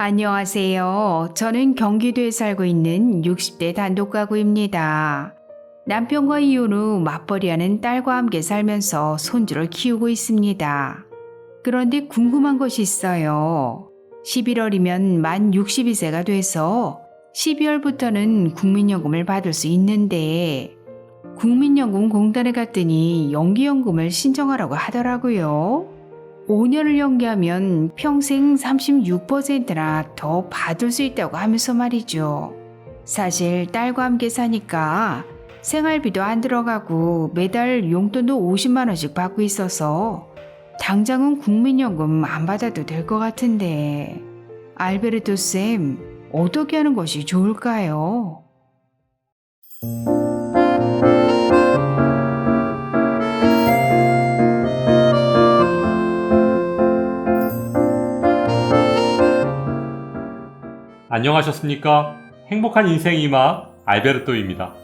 안녕하세요. 저는 경기도에 살고 있는 60대 단독가구입니다. 남편과 이혼 후 맞벌이하는 딸과 함께 살면서 손주를 키우고 있습니다. 그런데 궁금한 것이 있어요. 11월이면 만 62세가 돼서 12월부터는 국민연금을 받을 수 있는데 국민연금 공단에 갔더니 연기연금을 신청하라고 하더라고요. 5년을 연기하면 평생 36%나 더 받을 수 있다고 하면서 말이죠. 사실 딸과 함께 사니까 생활비도 안 들어가고 매달 용돈도 50만 원씩 받고 있어서 당장은 국민연금 안 받아도 될 것 같은데 알베르토 쌤, 어떻게 하는 것이 좋을까요? 안녕하셨습니까? 행복한 인생의 음악 알베르토입니다.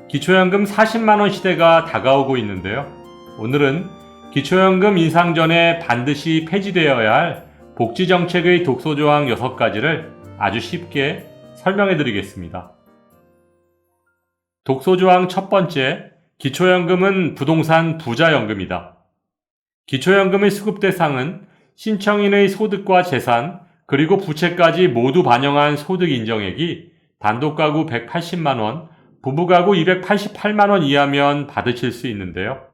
기초연금 40만원 시대가 다가오고 있는데요. 오늘은 기초연금 인상 전에 반드시 폐지되어야 할 복지정책의 독소조항 6가지를 아주 쉽게 설명해 드리겠습니다. 독소조항 첫 번째, 기초연금은 부동산 부자연금이다. 기초연금의 수급 대상은 신청인의 소득과 재산, 그리고 부채까지 모두 반영한 소득 인정액이 단독가구 180만원, 부부가구 288만원 이하면 받으실 수 있는데요.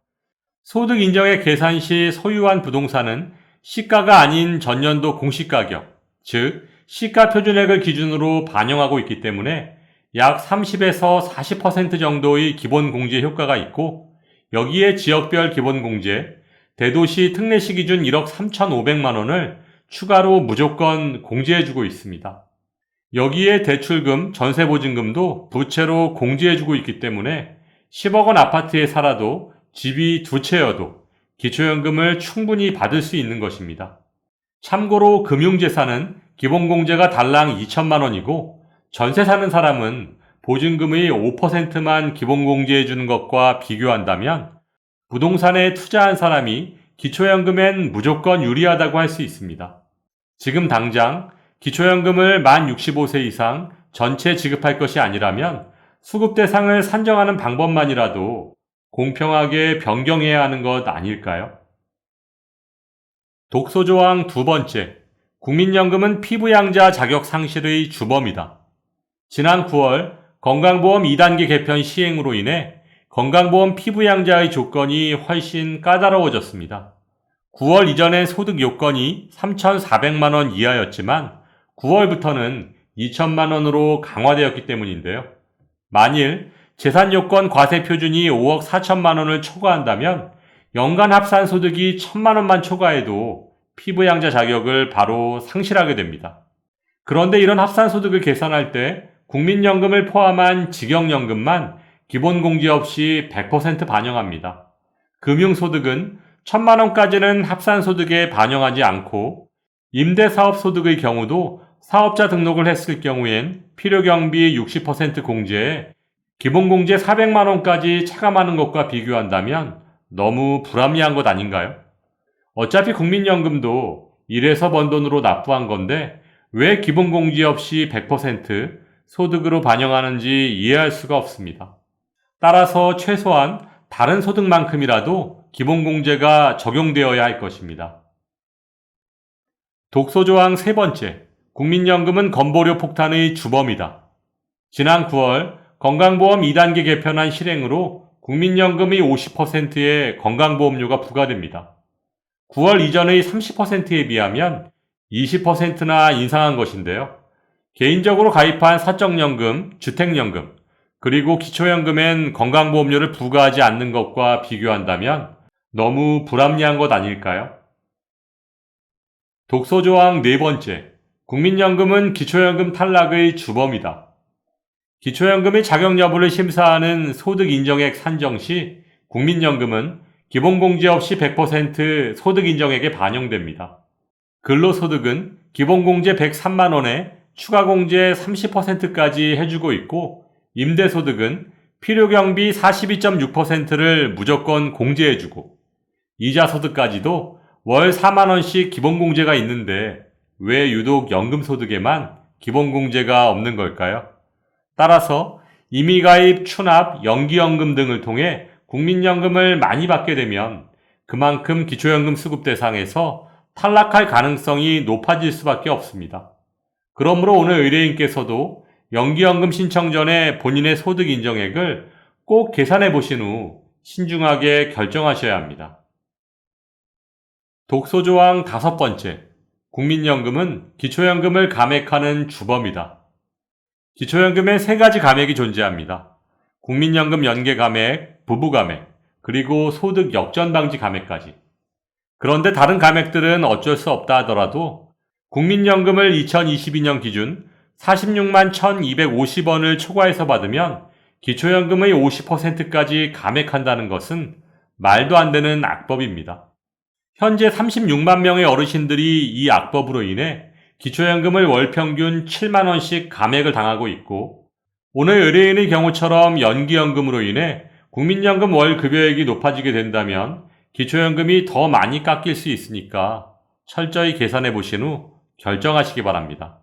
소득 인정액 계산 시 소유한 부동산은 시가가 아닌 전년도 공시가격, 즉 시가 표준액을 기준으로 반영하고 있기 때문에 약 30에서 40% 정도의 기본공제 효과가 있고, 여기에 지역별 기본공제, 대도시 특례시 기준 1억 3,500만원을 추가로 무조건 공제해주고 있습니다. 여기에 대출금, 전세보증금도 부채로 공제해주고 있기 때문에 10억 원 아파트에 살아도 집이 2채여도 기초연금을 충분히 받을 수 있는 것입니다. 참고로 금융재산은 기본공제가 달랑 2천만 원이고 전세 사는 사람은 보증금의 5%만 기본공제해주는 것과 비교한다면 부동산에 투자한 사람이 기초연금엔 무조건 유리하다고 할 수 있습니다. 지금 당장 기초연금을 만 65세 이상 전체 지급할 것이 아니라면 수급 대상을 산정하는 방법만이라도 공평하게 변경해야 하는 것 아닐까요? 독소조항 두 번째, 국민연금은 피부양자 자격 상실의 주범이다. 지난 9월 건강보험 2단계 개편 시행으로 인해 건강보험 피부양자의 조건이 훨씬 까다로워졌습니다. 9월 이전엔 소득 요건이 3,400만원 이하였지만 9월부터는 2천만원으로 강화되었기 때문인데요. 만일 재산 요건 과세 표준이 5억 4천만원을 초과한다면 연간 합산 소득이 1,000만원만 초과해도 피부양자 자격을 바로 상실하게 됩니다. 그런데 이런 합산 소득을 계산할 때 국민연금을 포함한 직영연금만 기본공제 없이 100% 반영합니다. 금융소득은 1,000만원까지는 합산소득에 반영하지 않고 임대사업소득의 경우도 사업자 등록을 했을 경우엔 필요경비 60% 공제에 기본공제 400만원까지 차감하는 것과 비교한다면 너무 불합리한 것 아닌가요? 어차피 국민연금도 일해서 번 돈으로 납부한 건데 왜 기본공제 없이 100% 소득으로 반영하는지 이해할 수가 없습니다. 따라서 최소한 다른 소득만큼이라도 기본공제가 적용되어야 할 것입니다. 독소조항 세 번째, 국민연금은 건보료 폭탄의 주범이다. 지난 9월 건강보험 2단계 개편안 실행으로 국민연금의 50%의 건강보험료가 부과됩니다. 9월 이전의 30%에 비하면 20%나 인상한 것인데요. 개인적으로 가입한 사적연금, 주택연금, 그리고 기초연금엔 건강보험료를 부과하지 않는 것과 비교한다면 너무 불합리한 것 아닐까요? 독소조항 네 번째, 국민연금은 기초연금 탈락의 주범이다. 기초연금의 자격 여부를 심사하는 소득인정액 산정 시 국민연금은 기본공제 없이 100% 소득인정액에 반영됩니다. 근로소득은 기본공제 103만원에 추가공제 30%까지 해주고 있고, 임대소득은 필요경비 42.6%를 무조건 공제해주고, 이자소득까지도 월 4만원씩 기본공제가 있는데 왜 유독 연금소득에만 기본공제가 없는 걸까요? 따라서 임의가입, 추납, 연기연금 등을 통해 국민연금을 많이 받게 되면 그만큼 기초연금 수급 대상에서 탈락할 가능성이 높아질 수밖에 없습니다. 그러므로 오늘 의뢰인께서도 연기연금 신청 전에 본인의 소득 인정액을 꼭 계산해 보신 후 신중하게 결정하셔야 합니다. 독소조항 5번째, 국민연금은 기초연금을 감액하는 주범이다. 기초연금에 3가지 감액이 존재합니다. 국민연금 연계 감액, 부부 감액, 그리고 소득 역전 방지 감액까지. 그런데 다른 감액들은 어쩔 수 없다 하더라도 국민연금을 2022년 기준 46만 1,250원을 초과해서 받으면 기초연금의 50%까지 감액한다는 것은 말도 안 되는 악법입니다. 현재 36만 명의 어르신들이 이 악법으로 인해 기초연금을 월 평균 7만 원씩 감액을 당하고 있고, 오늘 의뢰인의 경우처럼 연기연금으로 인해 국민연금 월 급여액이 높아지게 된다면 기초연금이 더 많이 깎일 수 있으니까 철저히 계산해 보신 후 결정하시기 바랍니다.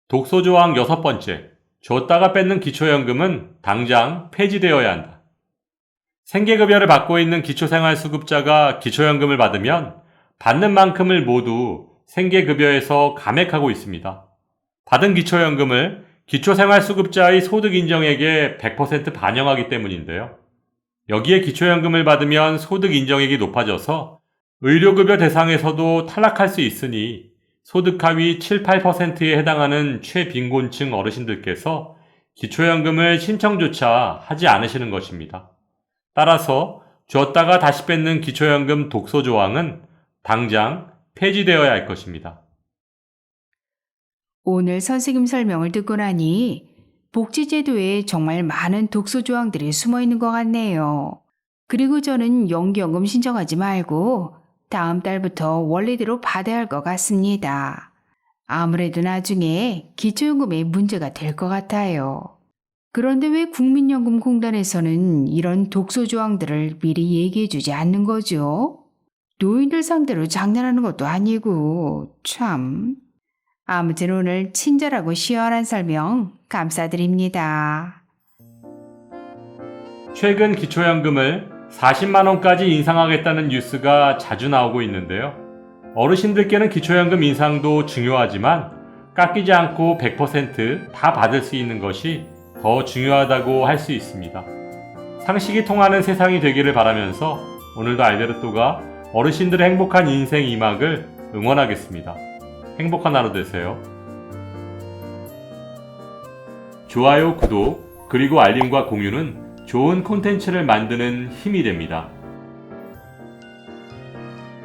독소조항 6번째, 줬다가 뺏는 기초연금은 당장 폐지되어야 한다. 생계급여를 받고 있는 기초생활수급자가 기초연금을 받으면 받는 만큼을 모두 생계급여에서 감액하고 있습니다. 받은 기초연금을 기초생활수급자의 소득인정액에 100% 반영하기 때문인데요. 여기에 기초연금을 받으면 소득인정액이 높아져서 의료급여 대상에서도 탈락할 수 있으니 소득 하위 7, 8%에 해당하는 최빈곤층 어르신들께서 기초연금을 신청조차 하지 않으시는 것입니다. 따라서 줬다가 다시 뺏는 기초연금 독소조항은 당장 폐지되어야 할 것입니다. 오늘 선생님 설명을 듣고 나니 복지제도에 정말 많은 독소조항들이 숨어 있는 것 같네요. 그리고 저는 연기연금 신청하지 말고 다음 달부터 원래대로 받아야 할 것 같습니다. 아무래도 나중에 기초연금에 문제가 될 것 같아요. 그런데 왜 국민연금공단에서는 이런 독소조항들을 미리 얘기해주지 않는 거죠? 노인들 상대로 장난하는 것도 아니고 참... 아무튼 오늘 친절하고 시원한 설명 감사드립니다. 최근 기초연금을 40만원까지 인상하겠다는 뉴스가 자주 나오고 있는데요. 어르신들께는 기초연금 인상도 중요하지만 깎이지 않고 100% 받을 수 있는 것이 더 중요하다고 할 수 있습니다. 상식이 통하는 세상이 되기를 바라면서 오늘도 알베르토가 어르신들의 행복한 인생 2막을 응원하겠습니다. 행복한 하루 되세요. 좋아요, 구독, 그리고 알림과 공유는 좋은 콘텐츠를 만드는 힘이 됩니다.